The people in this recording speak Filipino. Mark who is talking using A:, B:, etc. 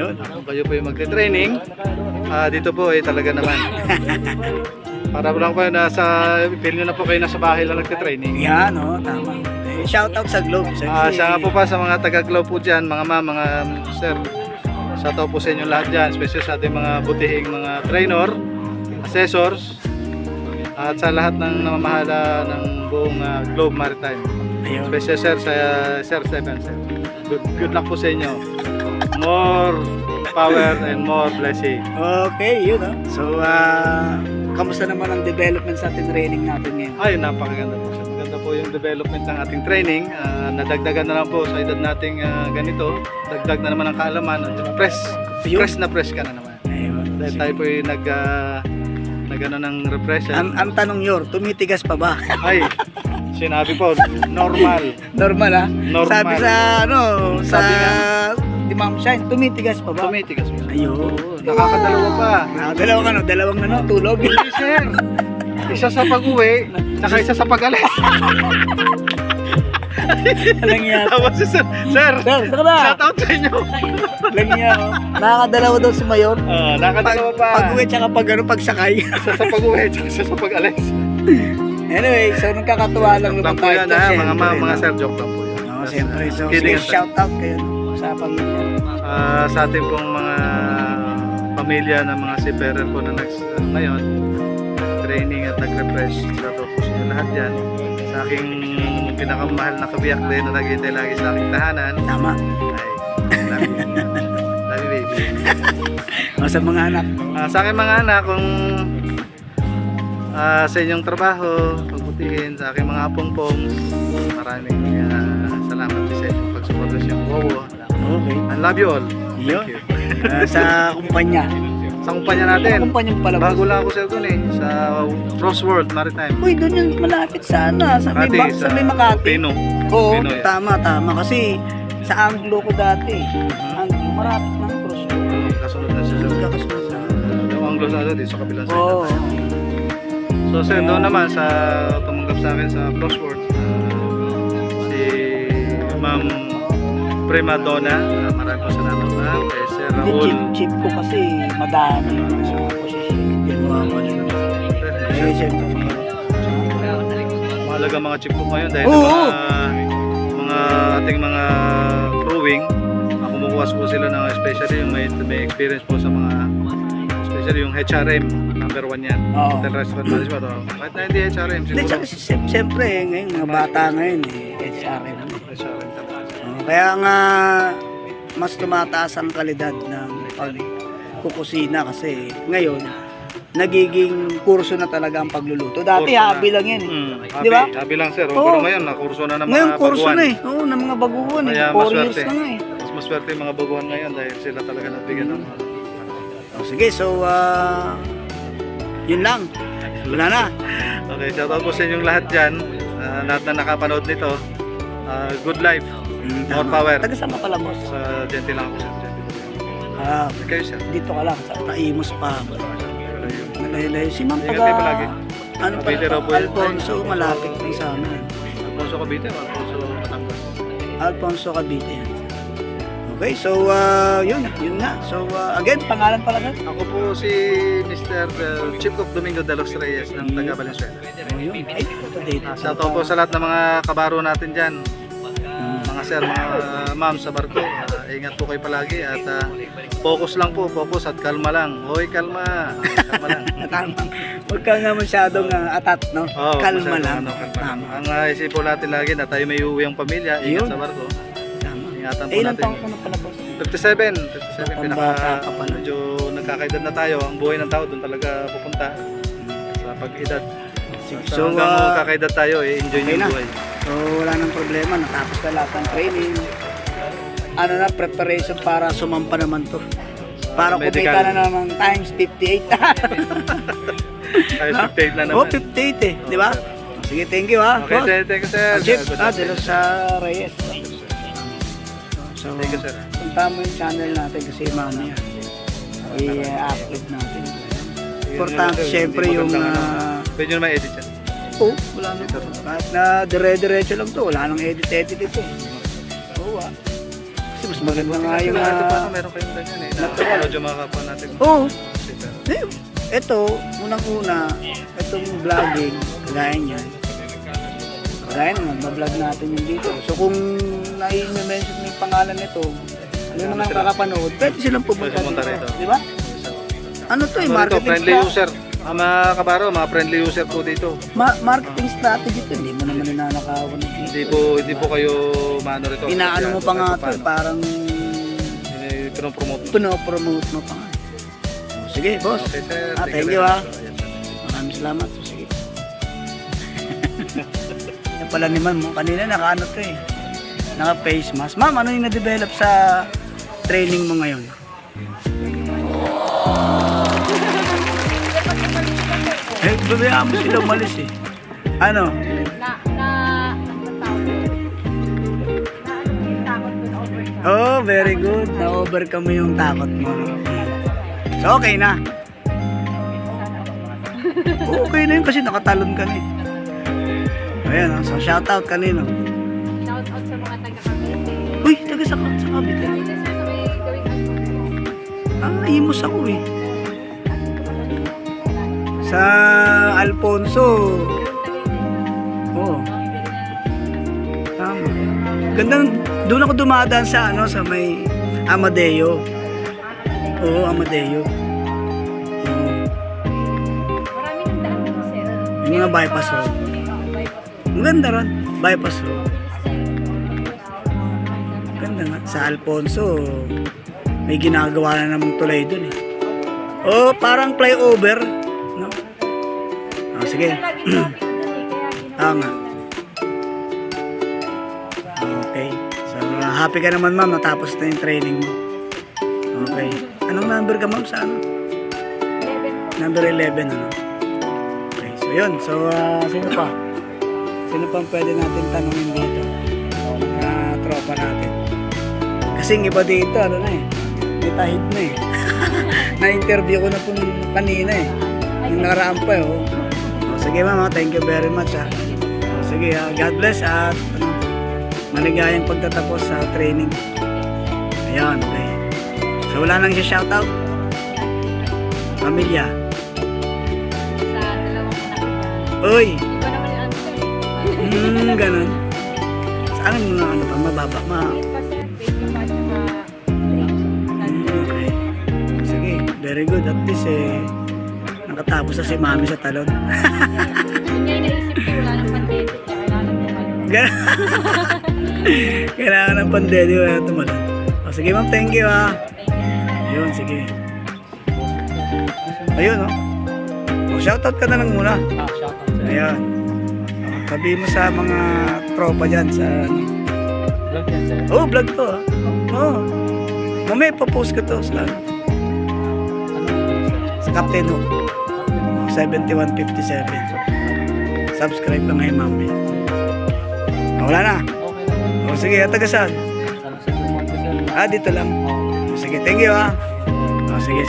A: Ayun.
B: Kung kayo po yung magte-training, dito po ay talaga naman. Para lang po nasa, feel nyo na po kayo nasa bahay lang nagte-training.
A: Yan, tama. Shoutout sa Globe.
B: Siya nga po pa sa mga taga-Globe po dyan, mga ma'am, mga sir. Shoutout po sa inyo lahat dyan, especially sa ating mga butihing mga trainer, assessors, at sa lahat ng namamahala ng buong Globe Maritime.
A: Ayun.
B: Special sir sa Sir Stephen, sir. Good luck po sa inyo. More power and more blessing.
A: Okay, yun So, kamusta naman ang development sa ating training natin ngayon?
B: Ay, napakaganda po. Maganda po yung development ng ating training. Nadagdagan na lang po sa edad nating ganito. Dagdag na naman ang kaalaman. Press na press ka na naman.
A: Ayun.
B: Dahil tayo po yung nag-ano ng repression.
A: Ang tanong nyo, tumitigas pa ba?
B: Ay, sinabi po, normal.
A: Normal
B: Normal.
A: Sabi sa
B: Sabi nga,
A: di Ma'am Shine, tumitigas pa ba?
B: tumitigas po.
A: Ayun.
B: Nakakadalawa pa.
A: Dalawang tulog.
B: Hindi, sir. Isa sa pag-uwi, saka isa sa pag-alis.
A: Alang yan.
B: Tapos si sir,
A: Saka na.
B: shoutout sa inyo.
A: Alang yan. Nakakadalawa daw si Mayor.
B: Nakakadalawa pa.
A: Pag-uwi tsaka pagsakay.
B: Isa sa pag-uwi, saka isa sa pag-alis.
A: Anyway, so nagkakatuwa lang naman
B: po
A: tayo.
B: yan, mga sir, joke lang po yan.
A: Siyempre. So,
B: Kidding
A: sige,
B: aside.
A: shoutout kayo sa pamilya.
B: Sa ating pong mga pamilya ng mga seafarer po na ngayon, training at nag-refresh. Shoutout po sa inyo lahat dyan. Sa aking pinakamahal na kabiyak din na naghihintay lagi sa aking tahanan.
A: Tama.
B: Ay, love you baby.
A: Sa mga anak.
B: Sa aking mga anak, kung sa inyong trabaho, pagbutihin sa aking mga apong-pong, maraming salamat sa inyong pagsuporta sa inyong wowo.
A: Okay.
B: I love you all.
A: Yun.
B: Thank you.
A: Sa kumpanya.
B: Sa kumpanya natin.
A: Kumpanyang palabas.
B: Bago lang ako sir doon sa Crossworld Maritime.
A: Uy, doon yung malapit sa sa may Makati.
B: Pino.
A: Oo,
B: Pino, yeah.
A: tama. Kasi sa Anglo ko dati, Anglo, marapit ng Crossroad.
B: Kasunod na siya.
A: Magkakasunod na.
B: Yung Anglo sa dito sa kabilang side.
A: Oo.
B: So sir, doon naman sa tumanggap sa akin sa Crossworld, si Ma'am Prima Donna, maraming po salamat ma'am. Kay Sir Raul.
A: Chip ko kasi madami posisyon. Ginawa ko na yun. Siyempre.
B: Mahalaga mga chip ko ngayon dahil mga ating mga crewing, kumukuha po sila ng especially yung may experience po sa mga especially yung HRM number 1 yan. Hotel Restaurant Management. Kahit na hindi HRM siguro.
A: Siyempre ngayon mga bata ngayon HRM.
B: HRM talaga.
A: Kaya nga mas tumataas ang kalidad ng pagkukusina kasi ngayon nagiging kurso na talaga ang pagluluto. Dati habi lang yan di ba?
B: Habi lang sir. Pero ngayon na kurso na ng mga
A: ngayon kurso
B: baguhan.
A: na Oo, ng mga baguhan
B: Kaya
A: 4 years na nga
B: mas maswerte yung mga baguhan ngayon dahil sila talaga nagbigyan ng
A: sige, so yun lang. Wala na.
B: Okay, shoutout po sa inyong lahat dyan. Lahat na nakapanood nito. Good life. More power.
A: Taga saan ka pala, boss?
B: Sa gentle lang ako sir. Kayo sir.
A: Dito ka lang sa Taimos pa. Nalaylay. Si Ma'am
B: Ingat kayo palagi.
A: Ano pa? Alfonso, malapit din sa amin.
B: Alfonso Cavite o Alfonso Batangas?
A: Alfonso Cavite yan. Okay, so yun nga. So again, pangalan pala sir?
B: Ako po si Mr. Chief Cook Domingo de los Reyes ng taga Valenzuela.
A: Yun. Ay, ito dito.
B: Shoutout po sa lahat ng mga kabaro natin dyan. Mga sir, mga ma'am sa barko. Ingat po kayo palagi at focus lang po, focus at kalma lang. Hoy, kalma. Kalma lang.
A: Tama. Huwag ka nga masyadong atat, no? Kalma lang.
B: Tama. Ang isip po natin lagi na tayo may uwi ang pamilya, ingat sa barko.
A: Tama.
B: Ingatan po
A: ilang
B: natin.
A: taon ka na pala, boss?
B: 57 medyo nagkakaedad na tayo. Ang buhay ng tao doon talaga pupunta sa pag-edad. So hanggang kakaedad tayo, enjoy nyo yung buhay.
A: So wala nang problema, natapos na lahat ng training. Ano na, preparation para sumampa naman to. Para kumita na naman times 58.
B: Times 58 na naman.
A: 58 di ba? Sige, thank you
B: Okay, thank you sir.
A: Jeff, de los Reyes. So,
B: thank you sir.
A: punta mo yung channel natin kasi mamaya i-upload natin. Importante syempre yung
B: pwede nyo naman edit yan.
A: wala na kahit na dire-diretso lang to, wala nang edit ito. Oo Kasi mas maganda nga yung...
B: Ito paano meron kayong ganyan eh. Na medyo mga kapwa natin.
A: Oo. Ito, unang-una, itong vlogging, kagaya niyan. Kagaya naman, ma-vlog natin yung dito. So kung na-mention mo yung pangalan nito, ano naman kakapanood, pwede silang pumunta dito. Di ba? Ano to eh, marketing
B: friendly user. Mga kabaro, mga friendly user po dito.
A: Marketing strategy to, hindi mo naman ninanakawan dito.
B: Hindi po kayo maano rito.
A: Inaano mo pa nga to, parang pinopromote mo pa nga. Sige, boss.
B: Okay, sir.
A: Thank you ha. Maraming salamat. So, sige. Yan pala naman mo. Kanina naka-ano to eh. Naka-face mask. Ma'am, ano yung na-develop sa training mo ngayon? Babayaan mo sila umalis eh. Ano? Oh, very good. Na-overcome mo yung takot mo. So, okay na. Okay na yun kasi nakatalon ka na eh. Ayan, so shoutout kanino?
C: Shoutout sa mga taga-Cavite.
A: Uy, taga sa Cavite. Imos ako eh. Sa Alfonso. Oh. Tama. Ganda, doon ako dumadaan sa ano, sa may Amadeo. Oo, Amadeo. Oo.
C: Marami ng daan dito, sir.
A: Yung mga bypass road. Maganda ron, bypass road. Ganda nga. Sa Alfonso, may ginagawa na namang tulay dun eh. Oh, parang flyover. No? Oh, sige. Tama. Okay. So, happy ka naman ma'am, natapos na yung training mo. Okay. Anong number ka ma'am sa ano?
C: 11.
A: Number 11 ano? Okay. So, yun. So, sino pa? Sino pang pwede natin tanongin dito? Mga tropa natin. Kasing iba dito, ano na eh. May tahid na eh. Na-interview ko na po kanina eh. Yung nakaraan pa eh. Oh. Oh, sige ma'am, thank you very much ha. Oh, sige ha, God bless at ano, maligayang pagtatapos sa training. Ayan, okay. So wala nang siya shoutout? Pamilya?
C: Sa dalawang anak.
A: Uy!
C: Iba naman yung answer.
A: Ganun. Saan mo na ano pa, mababa,
C: Pa, sir. Baby pa, tsaka 3.
A: Okay. Sige, very good. At least eh, nakatapos na si mami sa talon.
C: Yun nga yung naisip ko, wala nang pandemic. Kaya kailangan tumalon.
A: Kailangan ng pandedi wala tumalon. O, sige ma'am, thank you ha. Ayun, sige. Ayun o. O, shoutout ka na lang muna. Ayan. O, sabihin mo sa mga tropa dyan sa...
D: Vlog yan, sir.
A: Oh, vlog to ha. Oo. Mamaya ipapost ko to sa... Sa Captain Hook. 7157. Subscribe ka ngayon mami. Wala na.
D: Okay na po.
A: O sige, taga saan?
D: Salusin mo po, sir.
A: Dito lang. O, sige, thank you ha. O, sige.